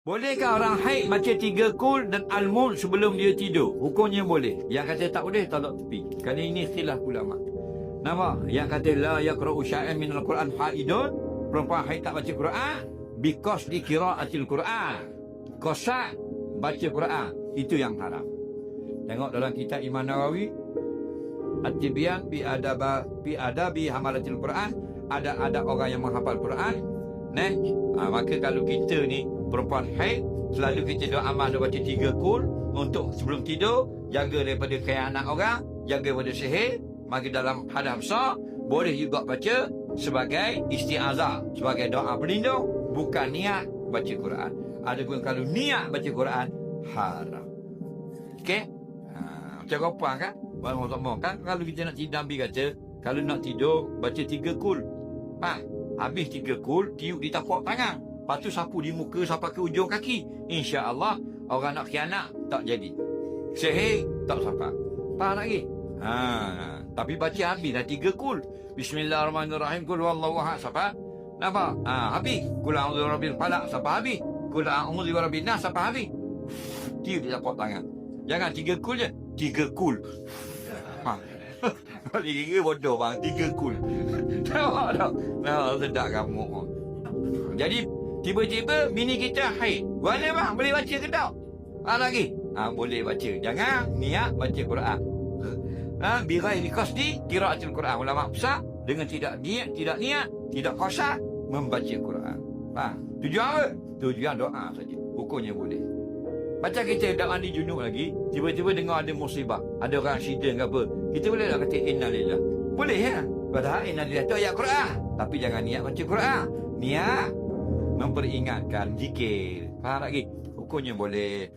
Bolehkah orang haid baca 3 Qul dan Al-Mulk sebelum dia tidur? Hukumnya boleh. Yang kata tak boleh, tolak tepi. Kerana ini khilaf ulama. Nampak? Yang kata la yaqra'u syai'an minal Quran haidun, perempuan haid tak baca Quran because di qiraatil Quran. Kosak baca Quran, itu yang haram. Tengok dalam kitab Imam Nawawi At-Tibyan bi adabi hamalatil Quran, ada orang yang menghafal Quran. Maka kalau kita ni perempuan haid, selalu kita doa amal baca 3 Qul untuk sebelum tidur, jaga daripada khianat orang, jaga daripada sihir. Maka dalam hadap besar boleh juga baca sebagai isti'azah, sebagai doa berlindung, bukan niat baca Quran. Adapun kalau niat baca Quran, haram. Okey? Macam kopang kan? Orang kan kalau kita nak tidur, Nabi kata kalau nak tidur baca 3 Qul. Habis 3 Qul, tiup di tapak tangan. Lepas tu sapu di muka sampai ke ujung kaki. InsyaAllah orang nak khianat tak jadi. Sihir tak sampai. Faham lagi? Tapi baca habis dah 3 Qul. Bismillahirrahmanirrahim. Qul huwallahu ahad sampai. Nampak? Habis. Qul a'udzu birabbil falaq sampai habis. Qul a'udzu birabbin nas sampai habis. Tiup di tapak tangan. Jangan 3 Qul je. 3 Qul. Kali kira bodoh bang, 3 Qul. Nampak tak? Sedap kamu. Jadi tiba-tiba bini kita haid. Boleh bang, boleh baca ke tak? Lagi? Boleh baca. Jangan niat baca Quran. Bighairi qasdi qiraatil Quran. Ulama besar dengan tidak niat, tidak qasad membaca Quran. Tujuan apa? Tujuan doa saja. Hukumnya boleh. Macam kita dah mandi junub lagi, tiba-tiba dengar ada musibah, ada orang accident ke apa, kita boleh tak kata innalillah? Boleh ya? Padahal innalillah tu ayat Quran. Tapi jangan niat baca Quran. Niat memperingatkan zikir. Faham lagi? Hukumnya boleh.